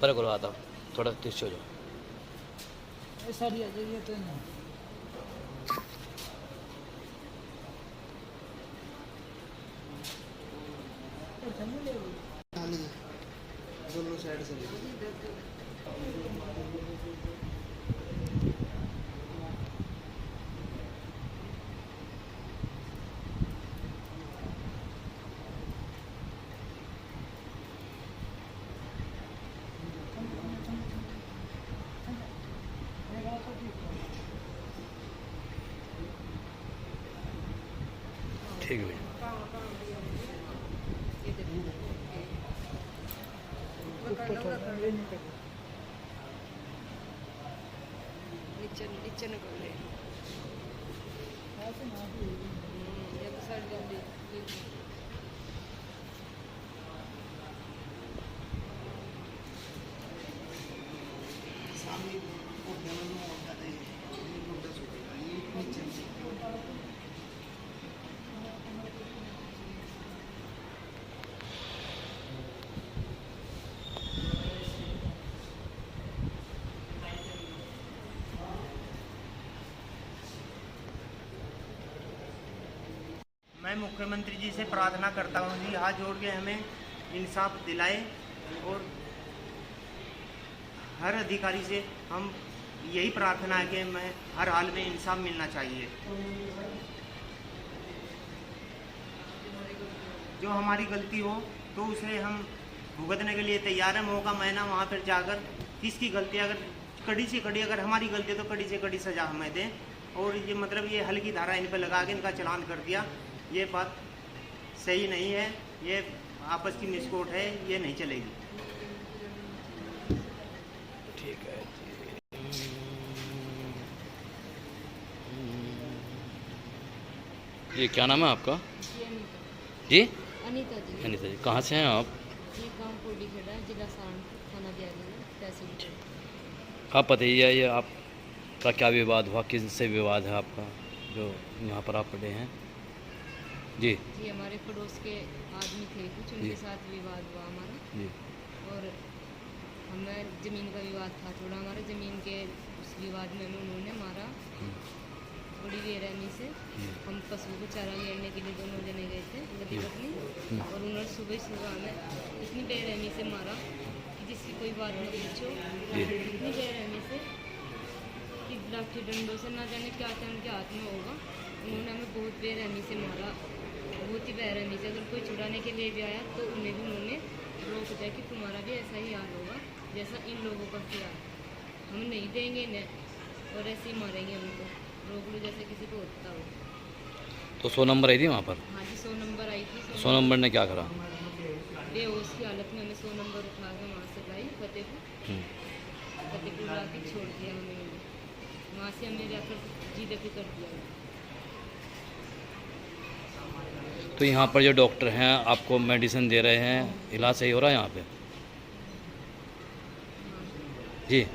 पर करवाता हूँ, थोड़ा तीस हो जाओ। ऐसा नहीं आ जाइए तो नहीं। दोनों साइड से ठीक है भैया। नीचे न कर ले ये तो सर जल्दी मैं मुख्यमंत्री जी से प्रार्थना करता हूँ जी, हाथ जोड़ के हमें इंसाफ दिलाए और हर अधिकारी से हम यही प्रार्थना है कि मैं हर हाल में इंसाफ मिलना चाहिए। जो हमारी गलती हो तो उसे हम भुगतने के लिए तैयार हैं। मौका महीना वहाँ पर जाकर किसकी गलती अगर कड़ी से कड़ी अगर हमारी गलती है तो कड़ी से कड़ी सजा हमें दें। और ये मतलब ये हल्की धारा इन पर लगा के इनका चालान कर दिया, ये बात सही नहीं है। ये आपस की मिसकोट है, ये नहीं चलेगी। ठीक है जी। ये क्या नाम है आपका? जी अनीता जी। अनीता जी, कहाँ से हैं आप? ये गाँव कोडी खेड़ा है, जिला सहारनपुर, थाना दियाली में, तहसील। आप बताइए, ये आपका क्या विवाद हुआ, किससे विवाद है आपका जो यहाँ पर आप पड़े हैं? जी जी हमारे पड़ोस के आदमी थे कुछ, उनके साथ विवाद हुआ हमारा। जी। और हमें ज़मीन का विवाद था थोड़ा हमारे, ज़मीन के उस विवाद में उन्होंने मारा बड़ी बेरहमी से। हम पशुओं को चारा लेने के लिए दोनों जने गए थे, पति पत्नी, और उन्होंने सुबह हमें इतनी बेरहमी से मारा कि जिसकी कोई बात न पूछो। इतनी बेरहमी से कि लाठी डंडों से ना जाने क्या क्या उनके हाथ में होगा। उन्होंने हमें बहुत बेरहमी से मारा, बहुत ही बेरहमी से। अगर कोई छुड़ाने के लिए भी आया तो उन्हें भी उन्होंने रोक दिया कि तुम्हारा भी ऐसा ही हाल होगा जैसा इन लोगों का किया, हम नहीं देंगे इन्हें और ऐसे ही मारेंगे हमको, रोक लो जैसे किसी को होता हो। तो 100 नंबर आई थी वहाँ पर? हाँ जी 100 नंबर आई थी। 100 नंबर ने क्या करा? बेहोश की हालत में हमें 100 नंबर उठा के वहाँ से लाई फतेहपुर ला के छोड़ दिया हमें। वहाँ से हमने जाकर जी दफी कर दिया। तो यहाँ पर जो डॉक्टर हैं आपको मेडिसिन दे रहे हैं, इलाज सही हो रहा है यहाँ पे? जी। ऐसा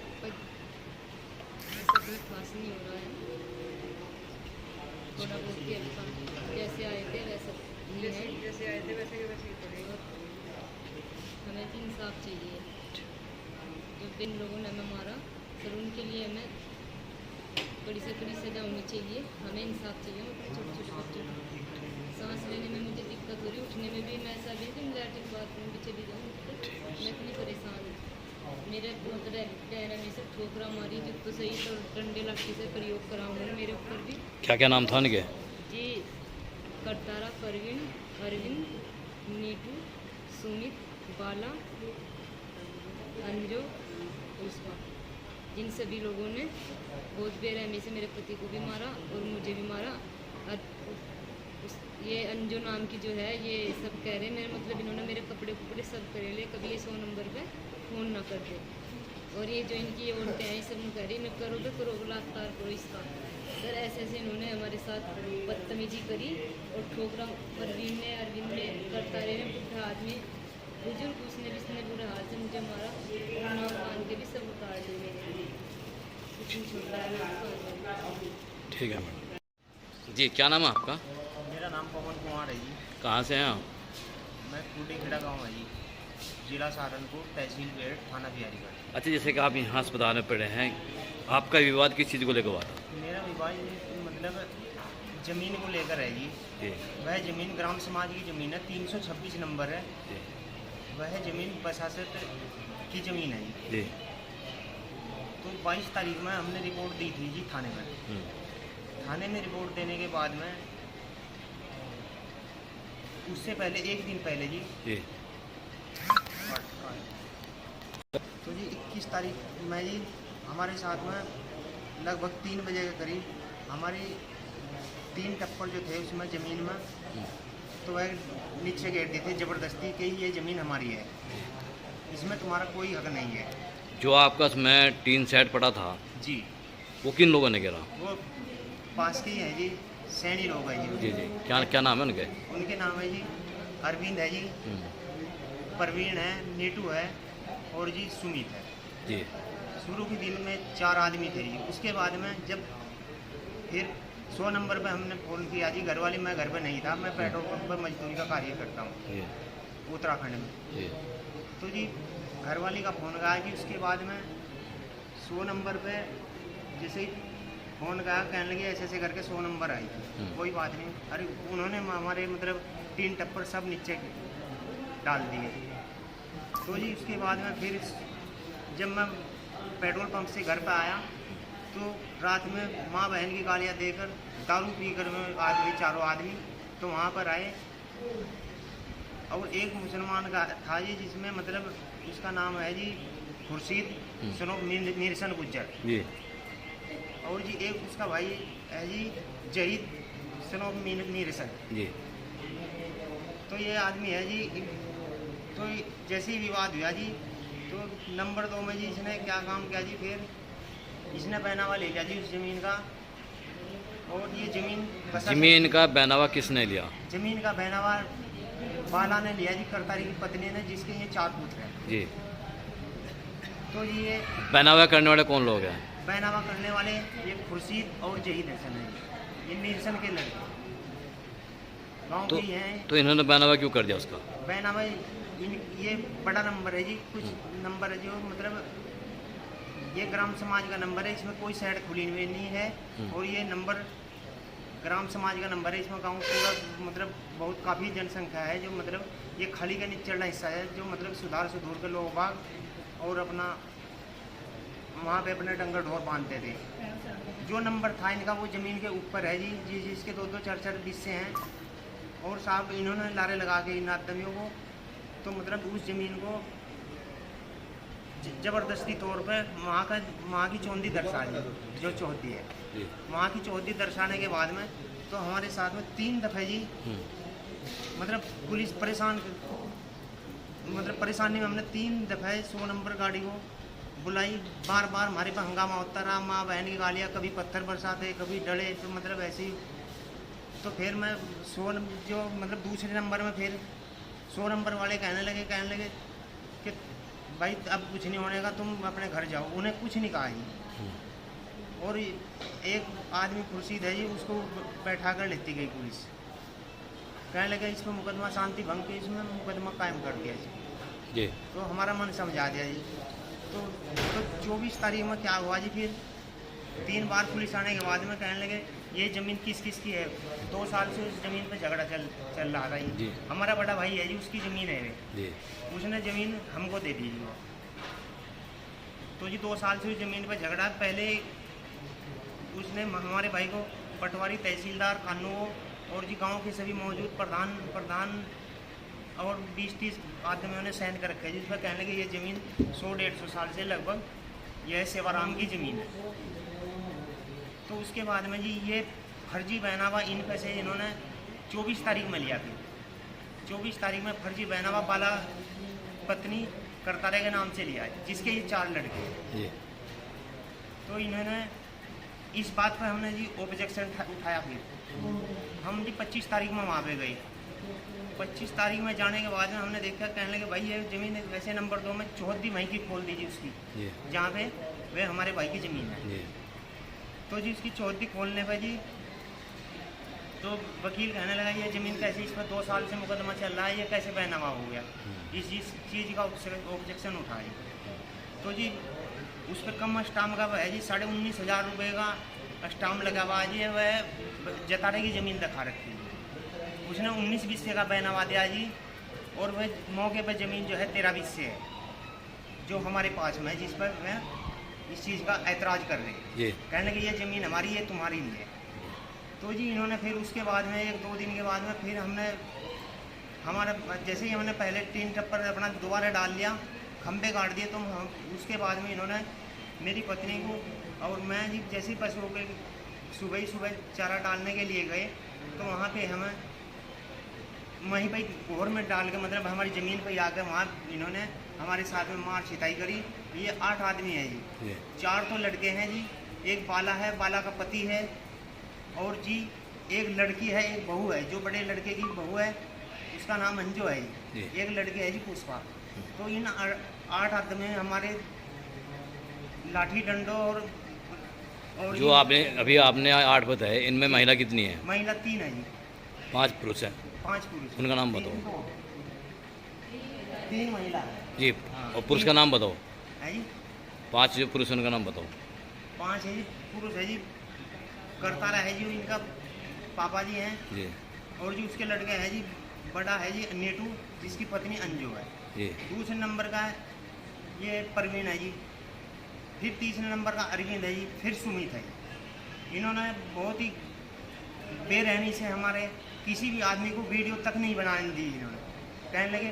कोई खास नहीं हो रहा है, थोड़ा बहुत ही हल्का। जैसे आए थे वैसा ही है, जैसे आए थे वैसे के वैसे ही पड़े। हमें तो इंसाफ चाहिए। जो इन लोगों ने हमें मारा सर, उनके लिए हमें बड़ी से बड़ी सजा होनी चाहिए। हमें इंसाफ चाहिए। अपने छोटे छोटे बच्चों को सांस लेने में मुझे दिक्कत हो रही, उठने में भी मैं ऐसा भी कि लैट्रिन बाथरूम भी चली जाऊँ, मैं इतनी परेशान हूँ। मेरे पैर से ठोकरा मारी जो तो सही, तो डंडे लाठी से प्रयोग करा उन्होंने मेरे ऊपर भी। क्या क्या नाम था उनके? जी करतारा, परवीन, अरविंद, नीटू, सुमित, बाला, अंजो, पुष्पा। इन सभी लोगों ने बहुत बेरहमी से मेरे पति को भी मारा और मुझे भी मारा। ये अंजो नाम की जो है, ये सब कह रहे हैं मेरे मतलब इन्होंने मेरे कपड़े कुपड़े सब करे ले, कभी ये 100 नंबर पे फ़ोन ना कर दे। और ये जो इनकी औरतें हैं, सब कह रही मैं करो तो करो, बलात्कार करो इसका। सर ऐसे ऐसे इन्होंने हमारे साथ बदतमीजी करी और ठोकरा परवीन ने, अरविंद ने, करतारे ने, बुढ़ा आदमी बुजुर्ग उसने भी इसने बुरा हाल से मुझे मारा और नाम कान के भी सब उतार दिए मेरे। कुछ छोटा है। ठीक है मैडम जी। क्या नाम है आपका? मेरा नाम पवन कुमार है जी। कहाँ से हैं आप? मैं कोडी खेड़ा गाँव है जी। जिला सहारनपुर, तहसील बेड़, थाना बिहारीगढ़। अच्छा, जैसे कि आप यहाँ अस्पताल में पड़े हैं, आपका विवाद किस चीज़ को लेकर हुआ था? मेरा विवाद ये मतलब ज़मीन को लेकर है जी। जी वह ज़मीन ग्राम समाज की ज़मीन है, 326 नंबर है। जी वह ज़मीन बसासत की ज़मीन है जी। जी। तो 22 तारीख में हमने रिपोर्ट दी थी जी थाने में। थाने में रिपोर्ट देने के बाद में उससे पहले एक दिन पहले जी जी तो जी 21 तारीख में जी हमारे साथ में लगभग 3 बजे के करीब हमारी 3 टप्पर जो थे उसमें ज़मीन में तो वह नीचे गिर दी थी ज़बरदस्ती कि ये ज़मीन हमारी है, इसमें तुम्हारा कोई हक नहीं है। जो आपका उसमें टीन सेट पड़ा था, जी वो किन लोगों ने गिरा? वो पास के ही है जी, सैनी लोग हैं जी जी। क्या क्या नाम है उनके? उनके नाम है जी अरविंद है जी, परवीन है, नीटू है और जी सुमित है। जी शुरू के दिन में 4 आदमी थे जी। उसके बाद में जब फिर 100 नंबर पे हमने फ़ोन किया जी, घर वाली मैं घर पे नहीं था, मैं पेट्रोल पंप पर मजदूरी का कार्य करता हूँ जी उत्तराखंड में। जी तो जी घरवाली का फ़ोन गया जी। उसके बाद में 100 नंबर पे जैसे ही फ़ोन गया, कहने लगे ऐसे ऐसे करके 100 नंबर आई थी। कोई बात नहीं, अरे उन्होंने हमारे मतलब 3 टप्पर सब नीचे डाल दिए। तो जी उसके बाद में फिर जब मैं पेट्रोल पंप से घर पे आया तो रात में माँ बहन की गालियाँ देकर दारू पी कर में आदमी 4 आदमी तो वहाँ पर आए। और एक मुसलमान का था जी जिसमें मतलब उसका नाम है जी खुर्शीद सनोफ मीरसन गुज्जर जी। और जी एक उसका भाई है जी जहीद सनोफ मीरसन जी। तो ये आदमी है जी। तो जैसे ही विवाद हुआ जी तो नंबर 2 में जी इसने क्या काम किया जी, फिर इसने पहनावा ले लिया जी उस ज़मीन का। और ये ज़मीन का बैनावा किसने लिया? ज़मीन का पहनावा बाला ने लिया जी, करतारी की पत्नी ने, जिसके ये 4 पुत्र हैं। जी। तो ये बैनावा करने वाले कौन लोग हैं? पहनावा करने वाले ये खुर्शीद और जहीद हसन है, ये नीरसन के लड़के गाँव तो, के ही हैं। तो इन्होंने बैनावा क्यों कर दिया उसका? पहनावा ये बड़ा नंबर है जी, कुछ नंबर है जो मतलब ये ग्राम समाज का नंबर है, इसमें कोई साइड खुली हुई नहीं है। और ये नंबर ग्राम समाज का नंबर है, इसमें गांव पूरा मतलब बहुत काफ़ी जनसंख्या है। जो मतलब ये खाली का निचला हिस्सा है जो मतलब सुधार सुधूर के लोग बाग और अपना वहाँ पे अपने डंगर ढोर बांधते थे। जो नंबर था इनका वो ज़मीन के ऊपर है जी, जिसके 2-2 4-4 हिस्से हैं। और साहब इन्होंने लारे लगा के इन आदमियों को तो मतलब उस ज़मीन को ज़बरदस्ती तौर पे वहाँ की चौंधी दर्शा दी, जो चौहदी है वहाँ की चौहदी दर्शाने के बाद में तो हमारे साथ में 3 दफ़े जी मतलब पुलिस परेशानी में हमने 3 दफ़े 100 नंबर गाड़ी को बुलाई। बार बार हमारे पे हंगामा होता रहा, माँ बहन की गालियाँ, कभी पत्थर बरसाते, कभी डले, तो मतलब ऐसे ही। तो फिर मैं 100 जो मतलब दूसरे नंबर में फिर 100 नंबर वाले कहने लगे कि भाई अब कुछ नहीं होने का, तुम अपने घर जाओ। उन्हें कुछ नहीं कहा जी। और एक आदमी खुर्शीद है जी, उसको बैठा कर लेती गई पुलिस, कहने लगे इस पर मुकदमा शांति भंग के इसमें मुकदमा कायम कर दिया जी। तो हमारा मन समझा दिया जी। तो 24 तारीख में क्या हुआ जी, फिर 3 बार पुलिस आने के बाद में कहने लगे ये ज़मीन किस किस की है। 2 साल से उस ज़मीन पे झगड़ा चल रहा था जी। हमारा बड़ा भाई है जी, उसकी ज़मीन है वे, उसने ज़मीन हमको दे दी जी। तो जी 2 साल से उस ज़मीन पे झगड़ा। पहले उसने हमारे भाई को पटवारी, तहसीलदार, कानून और जी गांव के सभी मौजूद प्रधान और 20-30 आदमियों ने साइन कर रखे, जिस पर कहने लगे ये ज़मीन 100-150 साल से लगभग यह सेवाराम की ज़मीन है। तो उसके बाद में जी ये फर्जी बैनामा इन पैसे इन्होंने 24 तारीख में लिया था। 24 तारीख में फर्जी बैनामा बाला पत्नी करतारे के नाम से लिया है, जिसके ये 4 लड़के हैं। तो इन्होंने इस बात पर हमने जी ऑब्जेक्शन उठाया। फिर हम जी 25 तारीख में वहाँ पे गए। 25 तारीख में जाने के बाद में हमने देखा, कहने लगे भाई ये ज़मीन वैसे नंबर 2 में चौहदी वहीं की खोल दीजिए उसकी, जहाँ पे वह हमारे भाई की ज़मीन है। तो जी उसकी चौहदी खोलने पर जी तो वकील कहने लगा ये ज़मीन कैसे, इस पर 2 साल से मुकदमा चल रहा है, ये कैसे बैनामा हो गया, इस चीज़ का ऑब्जेक्शन उठाए। तो जी उस पर कम स्टाम्प का है जी 19,500 रुपये का स्टाम्प लगा हुआ है जी, वह जतारे की ज़मीन दिखा रखी है। उसने 19-20 का बैनामा दिया जी, और वह मौके पर ज़मीन जो है 13-20 है जो हमारे पास में है, जिस पर वह इस चीज़ का ऐतराज़ कर रहे हैं, जी कहने कि ये ज़मीन हमारी है, तुम्हारी नहीं है। तो जी इन्होंने फिर उसके बाद में 1-2 दिन के बाद में फिर हमने हमारा जैसे ही हमने पहले 3 टप्पर अपना दोबारा डाल लिया, खंबे काट दिए, तो हम उसके बाद में इन्होंने मेरी पत्नी को और मैं जी जैसे ही पशुओं के सुबह चारा डालने के लिए गए, तो वहाँ पे हमें वहीं पर घोर में डाल के मतलब हमारी ज़मीन पर आकर वहाँ इन्होंने हमारे साथ में मार छिताई करी। ये 8 आदमी है जी, 4 तो लड़के हैं जी, एक बाला है, बाला का पति है, और जी एक लड़की है, एक बहू है, जो बड़े लड़के की बहू है उसका नाम अंजू है जी, एक लड़की है जी पुष्पा। तो इन 8 आदमी हमारे लाठी डंडो और जो आपने अभी आपने 8 बताए, इनमें महिला कितनी है? महिला 3 है जी, 5 पुरुष हैं। 5 पुरुष, उनका नाम बताओ। 3 महिला है जी, और पुरुष का नाम बताओ। जी, 5 जो पुरुष हैं, उनका नाम बताओ। 5 है जी पुरुष है जी, करतारा है जी, इनका पापा जी हैं जी और जी उसके लड़के हैं जी, बड़ा है जी नेटू, जिसकी पत्नी अंजू है। जी दूसरे नंबर का है ये परवीन है जी, फिर तीसरे नंबर का अरविंद है जी, फिर सुमित है। इन्होंने बहुत ही बेरहमी से हमारे किसी भी आदमी को वीडियो तक नहीं बनाने दी। इन्होंने कहने लगे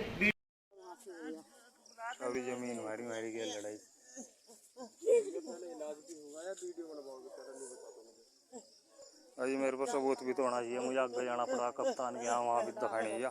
अभी जमीन मारी की लड़ाई। अजी मेरे को सबूत भी तो होना चाहिए, मुझे आगे जाना पड़ा कप्तान के यहाँ, वहाँ भी दिखानी है।